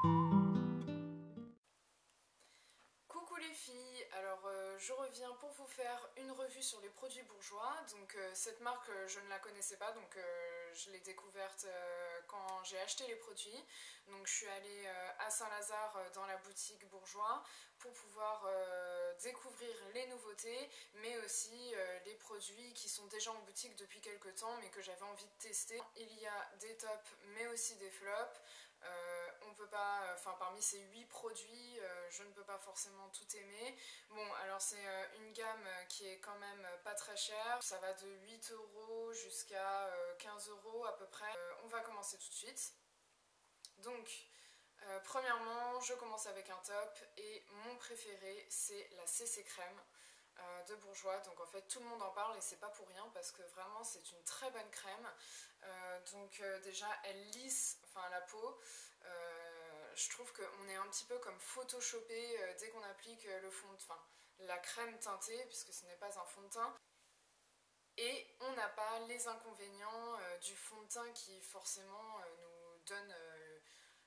Coucou les filles, alors je reviens pour vous faire une revue sur les produits Bourjois. Donc cette marque je ne la connaissais pas, donc je l'ai découverte quand j'ai acheté les produits. Donc je suis allée à Saint-Lazare dans la boutique Bourjois pour pouvoir découvrir les nouveautés, mais aussi les produits qui sont déjà en boutique depuis quelques temps mais que j'avais envie de tester. Il y a des tops mais aussi des flops. On peut pas, enfin parmi ces 8 produits, je ne peux pas forcément tout aimer. Bon, alors c'est une gamme qui est quand même pas très chère. Ça va de 8 euros jusqu'à 15 euros à peu près. On va commencer tout de suite. Donc, premièrement, je commence avec un top et mon préféré, c'est la CC Crème de Bourjois. Donc en fait tout le monde en parle et c'est pas pour rien parce que vraiment c'est une très bonne crème. Déjà elle lisse enfin la peau. Je trouve qu'on est un petit peu comme photoshopé dès qu'on applique le fond de, enfin, la crème teintée puisque ce n'est pas un fond de teint. Et on n'a pas les inconvénients du fond de teint qui forcément nous donne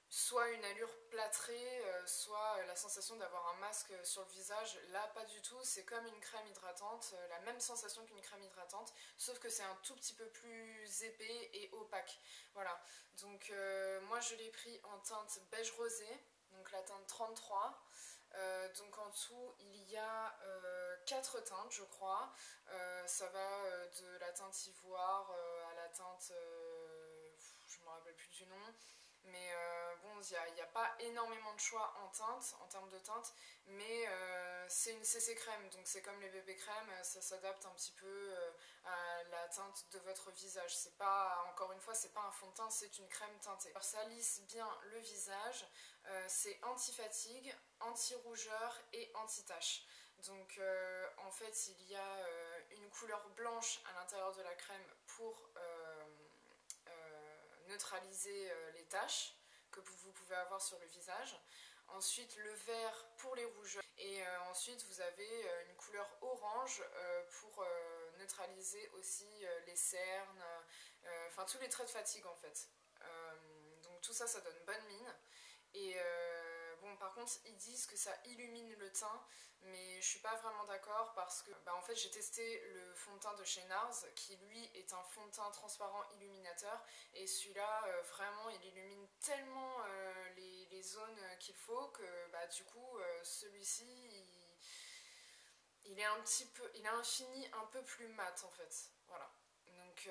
soit une allure plâtrée, soit la sensation d'avoir un masque sur le visage. Là, pas du tout, c'est comme une crème hydratante, la même sensation qu'une crème hydratante, sauf que c'est un tout petit peu plus épais et opaque. Voilà, donc moi je l'ai pris en teinte beige rosé, donc la teinte 33. Donc en dessous il y a 4 teintes je crois. Ça va de la teinte ivoire à la teinte, je ne me rappelle plus du nom. Mais bon, il n'y a pas énormément de choix en teinte, en termes de teinte, mais c'est une CC crème, donc c'est comme les bébés crèmes, ça s'adapte un petit peu à la teinte de votre visage. C'est pas, encore une fois, c'est pas un fond de teint, c'est une crème teintée. Alors ça lisse bien le visage, c'est anti-fatigue, anti-rougeur et anti-tache. Donc en fait, il y a une couleur blanche à l'intérieur de la crème pour neutraliser les taches que vous pouvez avoir sur le visage. Ensuite le vert pour les rougeurs et ensuite vous avez une couleur orange pour neutraliser aussi les cernes, enfin tous les traits de fatigue en fait. Donc tout ça, ça donne bonne mine. Et bon, par contre, ils disent que ça illumine le teint, mais je suis pas vraiment d'accord parce que, en fait, j'ai testé le fond de teint de chez NARS, qui lui est un fond de teint transparent illuminateur, et celui-là, vraiment, il illumine tellement les zones qu'il faut que, du coup, celui-ci, il est un petit peu, il a un fini un peu plus mat en fait. Voilà. Donc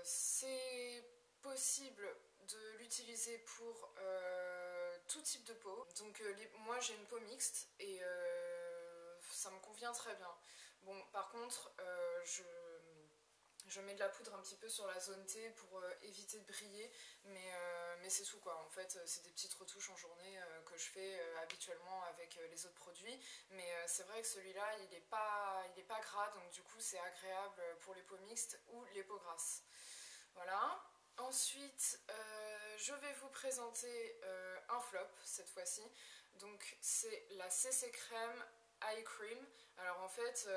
c'est possible de l'utiliser pour tout type de peau. Donc moi j'ai une peau mixte et ça me convient très bien. Bon, par contre, je mets de la poudre un petit peu sur la zone T pour éviter de briller, mais c'est tout quoi. En fait, c'est des petites retouches en journée que je fais habituellement avec les autres produits. Mais c'est vrai que celui-là, il est pas gras, donc du coup, c'est agréable pour les peaux mixtes ou les peaux grasses. Voilà. Ensuite, je vais vous présenter un flop cette fois-ci. Donc, c'est la CC Crème Eye Cream. Alors en fait,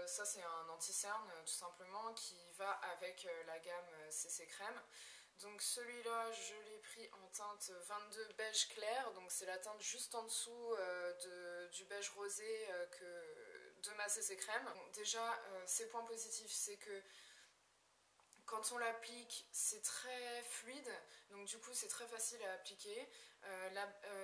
ça c'est un anti-cerne tout simplement qui va avec la gamme CC Crème. Donc celui-là, je l'ai pris en teinte 22 beige clair, donc c'est la teinte juste en dessous du beige rosé de ma CC Crème. Bon, déjà, ses points positifs, c'est que quand on l'applique, c'est très fluide, donc du coup c'est très facile à appliquer.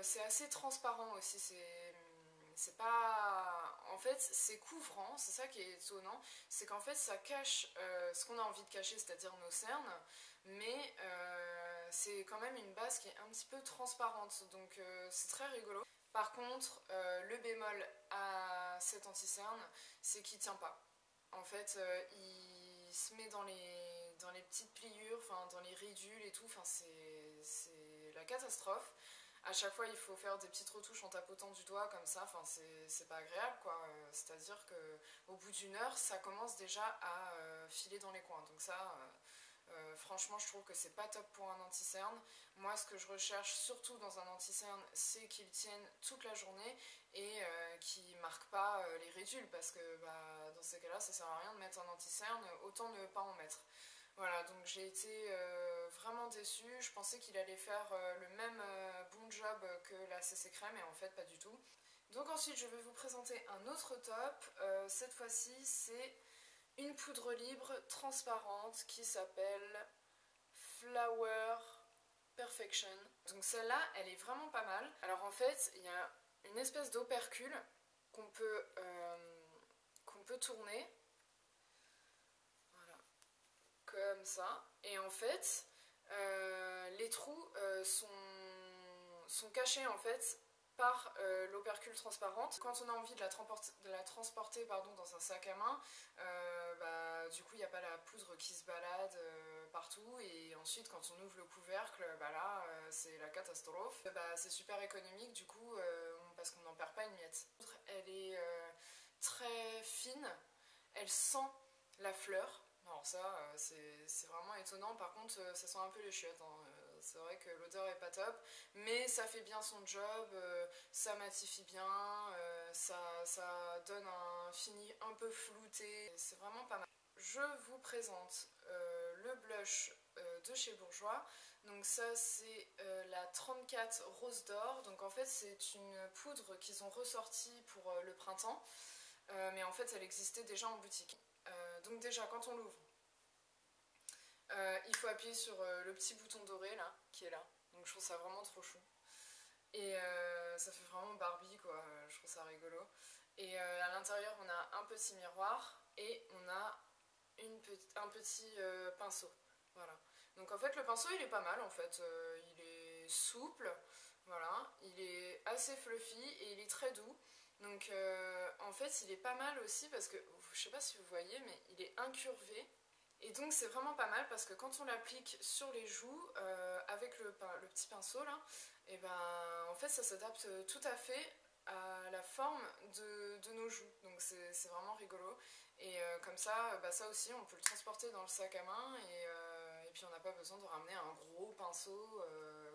C'est assez transparent aussi, c'est pas... En fait, c'est couvrant, c'est ça qui est étonnant, c'est qu'en fait ça cache ce qu'on a envie de cacher, c'est-à-dire nos cernes, mais c'est quand même une base qui est un petit peu transparente, donc c'est très rigolo. Par contre, le bémol à cet anti-cerne, c'est qu'il tient pas. En fait, il se met dans les petites pliures, enfin, dans les ridules et tout, enfin, c'est la catastrophe. À chaque fois, il faut faire des petites retouches en tapotant du doigt comme ça, enfin, c'est pas agréable quoi. C'est-à-dire qu'au bout d'une heure, ça commence déjà à filer dans les coins. Donc ça, franchement, je trouve que c'est pas top pour un anti-cerne. Moi, ce que je recherche surtout dans un anti-cerne, c'est qu'il tienne toute la journée et qu'il marque pas les ridules, parce que dans ces cas-là, ça sert à rien de mettre un anti-cerne, autant ne pas en mettre. Voilà, donc j'ai été vraiment déçue. Je pensais qu'il allait faire le même bon job que la CC Crème et en fait pas du tout. Donc ensuite je vais vous présenter un autre top. Cette fois-ci c'est une poudre libre transparente qui s'appelle Flower Perfection. Donc celle-là elle est vraiment pas mal. Alors en fait il y a une espèce d'opercule qu'on peut tourner. Voilà. Comme ça. Et en fait les trous sont cachés en fait par l'opercule transparente. Quand on a envie de la transporter pardon, dans un sac à main, du coup il n'y a pas la poudre qui se balade partout et ensuite quand on ouvre le couvercle, là c'est la catastrophe. C'est super économique du coup parce qu'on n'en perd pas une miette. Elle est très fine, elle sent la fleur. Alors ça c'est vraiment étonnant, par contre ça sent un peu les chiottes, hein. C'est vrai que l'odeur est pas top, mais ça fait bien son job, ça matifie bien, ça donne un fini un peu flouté, c'est vraiment pas mal. Je vous présente le blush de chez Bourjois. Donc ça c'est la 34 Rose d'Or. Donc en fait c'est une poudre qu'ils ont ressortie pour le printemps, mais en fait elle existait déjà en boutique. Donc déjà quand on l'ouvre, il faut appuyer sur le petit bouton doré là, qui est là. Donc je trouve ça vraiment trop chou. Et ça fait vraiment Barbie quoi, je trouve ça rigolo. Et à l'intérieur on a un petit miroir et on a un petit pinceau. Voilà. Donc en fait le pinceau il est pas mal en fait, il est souple, voilà, il est assez fluffy et il est très doux. Donc en fait il est pas mal aussi parce que, je sais pas si vous voyez, mais il est incurvé. Et donc c'est vraiment pas mal parce que quand on l'applique sur les joues avec le petit pinceau là, et en fait ça s'adapte tout à fait à la forme de nos joues. Donc c'est vraiment rigolo. Et comme ça, ça aussi on peut le transporter dans le sac à main et puis on n'a pas besoin de ramener un gros pinceau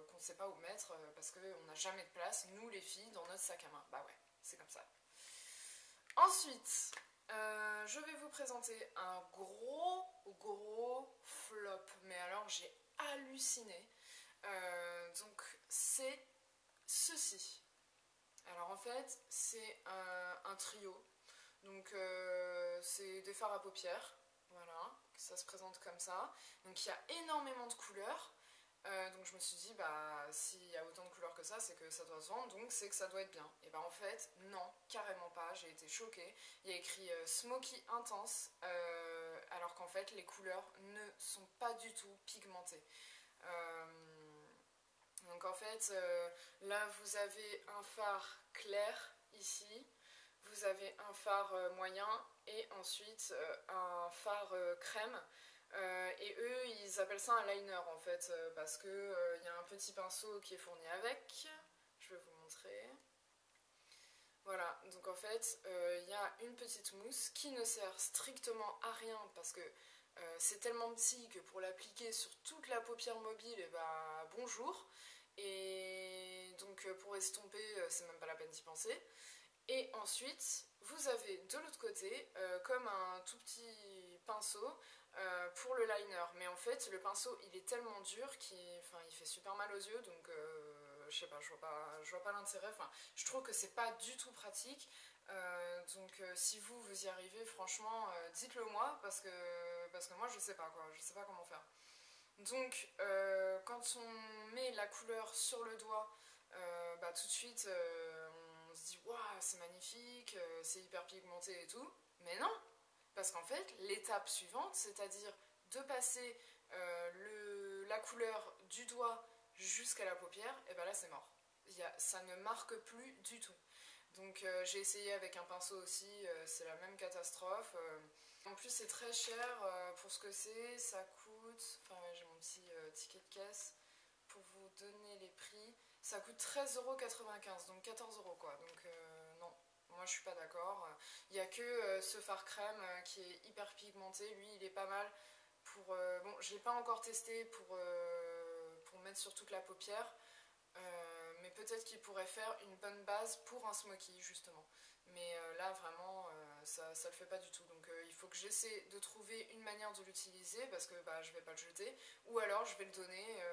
qu'on ne sait pas où mettre parce qu'on n'a jamais de place, nous les filles, dans notre sac à main. Bah ouais, c'est comme ça. Ensuite, je vais vous présenter un gros flop, mais alors j'ai halluciné. Donc c'est ceci. Alors en fait c'est un trio, donc c'est des fards à paupières, voilà, ça se présente comme ça. Donc il y a énormément de couleurs. Donc je me suis dit s'il y a autant de couleurs que ça c'est que ça doit se vendre, donc c'est que ça doit être bien. Et en fait non, carrément pas, j'ai été choquée. Il y a écrit Smoky Intense alors qu'en fait les couleurs ne sont pas du tout pigmentées. Donc en fait là vous avez un fard clair ici, vous avez un fard moyen et ensuite un fard crème. Et eux ils appellent ça un liner en fait parce que y a un petit pinceau qui est fourni avec. Je vais vous montrer. Voilà, donc en fait y a une petite mousse qui ne sert strictement à rien parce que c'est tellement petit que pour l'appliquer sur toute la paupière mobile, et bonjour. Et donc pour estomper c'est même pas la peine d'y penser. Et ensuite vous avez de l'autre côté comme un tout petit pinceau pour le liner, mais en fait le pinceau il est tellement dur qu'il fait super mal aux yeux, donc je sais pas, je vois pas l'intérêt, je trouve que c'est pas du tout pratique. Donc si vous y arrivez, franchement dites-le moi parce que moi je sais pas quoi, je sais pas comment faire. Donc quand on met la couleur sur le doigt, tout de suite on se dit waouh c'est magnifique, c'est hyper pigmenté et tout, mais non, parce qu'en fait l'étape suivante, c'est-à-dire de passer la couleur du doigt jusqu'à la paupière, et là c'est mort, ça ne marque plus du tout. Donc j'ai essayé avec un pinceau aussi, c'est la même catastrophe. En plus c'est très cher pour ce que c'est, ça coûte, j'ai mon petit ticket de caisse pour vous donner les prix, ça coûte 13,95 €, donc 14 € quoi, donc non, moi je suis pas d'accord. Il n'y a que ce fard crème qui est hyper pigmenté, lui il est pas mal pour, bon je l'ai pas encore testé pour mettre sur toute la paupière, mais peut-être qu'il pourrait faire une bonne base pour un smoky justement. Mais là vraiment ça le fait pas du tout. Donc il faut que j'essaie de trouver une manière de l'utiliser parce que je vais pas le jeter. Ou alors je vais le donner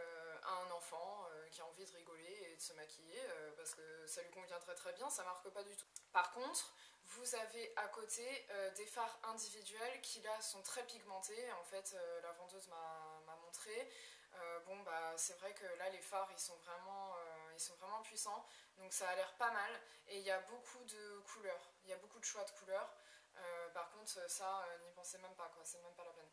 à un enfant qui a envie de rigoler et de se maquiller parce que ça lui convient très très bien, ça marque pas du tout. Par contre, vous avez à côté des fards individuels qui là sont très pigmentés. En fait, la vendeuse m'a montré. C'est vrai que là les fards ils sont vraiment puissants, donc ça a l'air pas mal et il y a beaucoup de couleurs, il y a beaucoup de choix de couleurs. Par contre ça n'y pensez même pas quoi, c'est même pas la peine.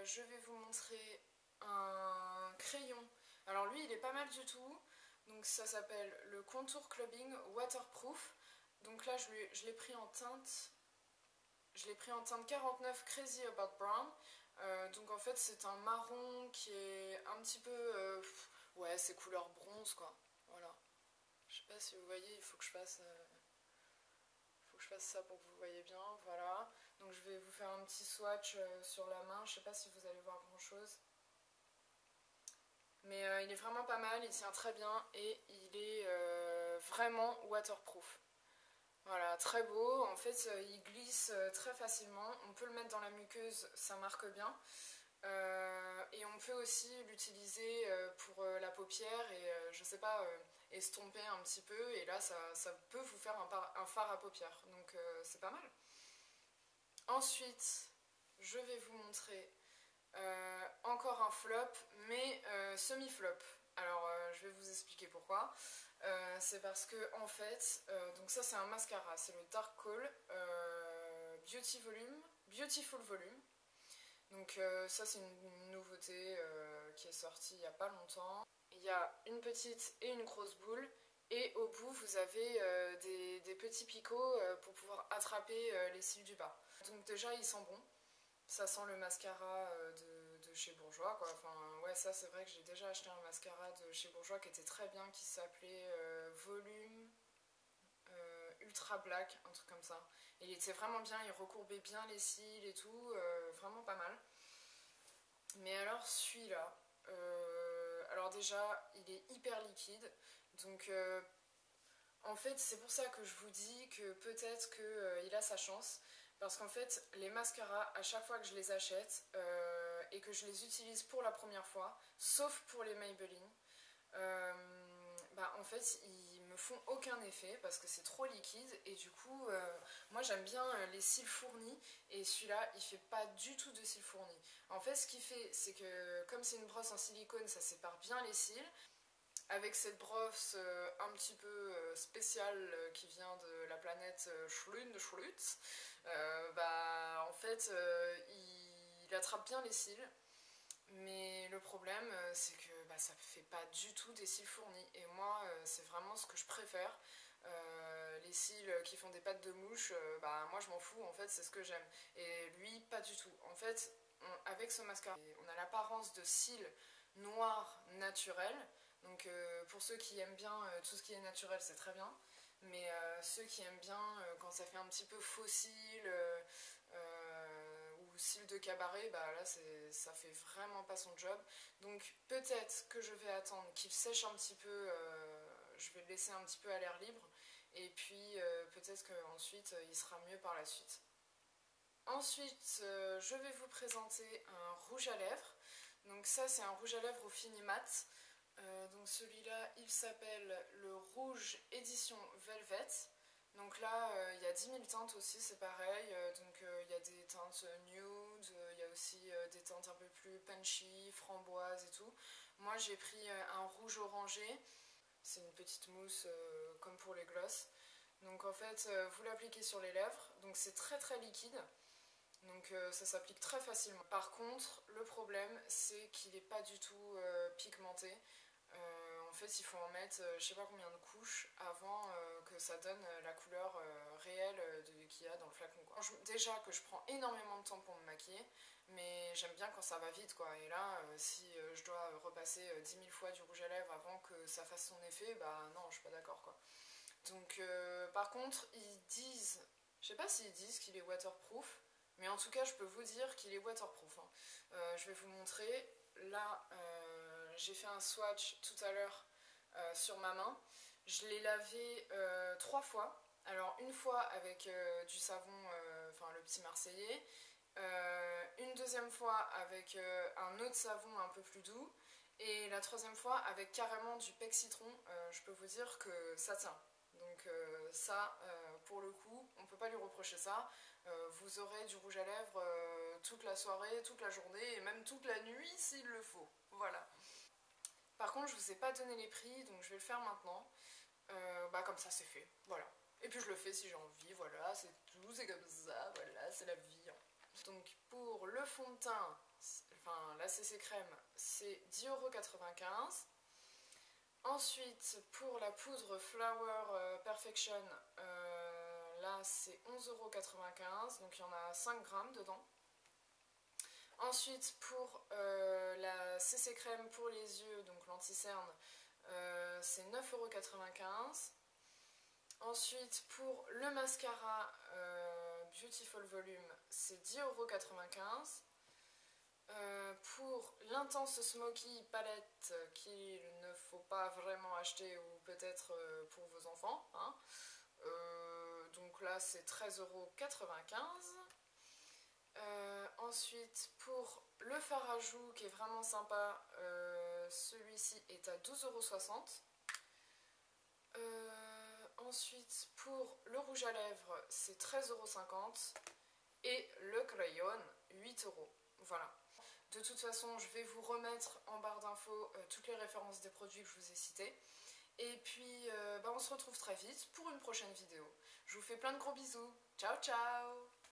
Je vais vous montrer un crayon. Alors lui il est pas mal du tout, donc ça s'appelle le Contour Clubbing Waterproof. Donc là je l'ai pris en teinte. Je l'ai pris en teinte 49 Crazy About Brown. Donc en fait c'est un marron qui est un petit peu... ouais, c'est couleur bronze quoi. Voilà. Je sais pas si vous voyez, il faut que je fasse ça pour que vous voyez bien. Voilà. Donc je vais vous faire un petit swatch sur la main. Je sais pas si vous allez voir grand chose. Mais il est vraiment pas mal, il tient très bien et il est vraiment waterproof. Voilà, très beau. En fait, il glisse très facilement. On peut le mettre dans la muqueuse, ça marque bien. Et on peut aussi l'utiliser pour la paupière et, je sais pas, estomper un petit peu. Et là, ça peut vous faire un fard à paupières. Donc, c'est pas mal. Ensuite, je vais vous montrer encore un flop, mais semi-flop. Alors, je vais vous expliquer pourquoi. C'est parce que en fait, donc ça c'est un mascara, c'est le Dark Kohl Beautiful Volume. Donc ça c'est une nouveauté qui est sortie il n'y a pas longtemps. Il y a une petite et une grosse boule et au bout vous avez des petits picots pour pouvoir attraper les cils du bas. Donc déjà il sent bon, ça sent le mascara de chez Bourjois quoi. Enfin ouais, ça c'est vrai que j'ai déjà acheté un mascara de chez Bourjois qui était très bien, qui s'appelait Volume Ultra Black, un truc comme ça. Et il était vraiment bien, il recourbait bien les cils et tout, vraiment pas mal. Mais alors celui-là, alors déjà il est hyper liquide, donc en fait c'est pour ça que je vous dis que peut-être qu'il a sa chance. Parce qu'en fait, les mascaras, à chaque fois que je les achète et que je les utilise pour la première fois, sauf pour les Maybelline, en fait, ils me font aucun effet parce que c'est trop liquide. Et du coup, moi j'aime bien les cils fournis et celui-là, il fait pas du tout de cils fournis. En fait, ce qu'il fait, c'est que comme c'est une brosse en silicone, ça sépare bien les cils. Avec cette brosse un petit peu spéciale qui vient de la planète Schlüt, en fait il attrape bien les cils, mais le problème c'est que ça fait pas du tout des cils fournis et moi c'est vraiment ce que je préfère. Les cils qui font des pattes de mouche, moi je m'en fous, en fait c'est ce que j'aime, et lui pas du tout. En fait avec ce mascara on a l'apparence de cils noirs naturels. Donc pour ceux qui aiment bien tout ce qui est naturel, c'est très bien. Mais ceux qui aiment bien quand ça fait un petit peu faux cils ou cils de cabaret, là ça fait vraiment pas son job. Donc peut-être que je vais attendre qu'il sèche un petit peu, je vais le laisser un petit peu à l'air libre. Et puis peut-être qu'ensuite il sera mieux par la suite. Ensuite, je vais vous présenter un rouge à lèvres. Donc ça c'est un rouge à lèvres au fini mat. Donc celui-là il s'appelle le rouge édition Velvet. Donc là il y a 10 000 teintes aussi, c'est pareil. Donc il y a des teintes nude, il y a aussi des teintes un peu plus punchy, framboise et tout. Moi j'ai pris un rouge orangé, c'est une petite mousse comme pour les glosses. Donc en fait vous l'appliquez sur les lèvres, donc c'est très très liquide. Donc ça s'applique très facilement. Par contre, le problème, c'est qu'il n'est pas du tout pigmenté. En fait, il faut en mettre je sais pas combien de couches avant que ça donne la couleur réelle qu'il y a dans le flacon, quoi. Déjà que je prends énormément de temps pour me maquiller, mais j'aime bien quand ça va vite, quoi. Et là, si je dois repasser 10 000 fois du rouge à lèvres avant que ça fasse son effet, non, je suis pas d'accord, quoi. Donc par contre, ils disent, je sais pas s'ils disent qu'il est waterproof, mais en tout cas, je peux vous dire qu'il est waterproof, hein. Je vais vous montrer. Là, j'ai fait un swatch tout à l'heure sur ma main. Je l'ai lavé 3 fois. Alors, une fois avec du savon petit Marseillais. Une deuxième fois avec un autre savon un peu plus doux. Et la troisième fois avec carrément du pec citron. Je peux vous dire que ça tient. Donc ça, pour le coup, on ne peut pas lui reprocher ça. Vous aurez du rouge à lèvres toute la soirée, toute la journée et même toute la nuit s'il le faut. Voilà. Par contre, je vous ai pas donné les prix, donc je vais le faire maintenant. Comme ça, c'est fait. Voilà. Et puis je le fais si j'ai envie, voilà, c'est tout, c'est comme ça, voilà, c'est la vie. Donc pour le fond de teint, enfin la CC crème, c'est 10,95 €. Ensuite, pour la poudre Flower Perfection, là c'est 11,95 €, donc il y en a 5 grammes dedans. Ensuite, pour la CC crème pour les yeux, donc l'anti-cerne, c'est 9,95 €. Ensuite, pour le mascara Beautiful Volume, c'est 10,95 €. Pour l'intense Smoky palette qu'il ne faut pas vraiment acheter, ou peut-être pour vos enfants, hein. Donc là, c'est 13,95 €. Ensuite, pour le fard à joues qui est vraiment sympa, celui-ci est à 12,60 €. Ensuite, pour le rouge à lèvres, c'est 13,50 €. Et le crayon, 8 €. Voilà. De toute façon, je vais vous remettre en barre d'infos toutes les références des produits que je vous ai cités. Et puis, on se retrouve très vite pour une prochaine vidéo. Je vous fais plein de gros bisous. Ciao, ciao!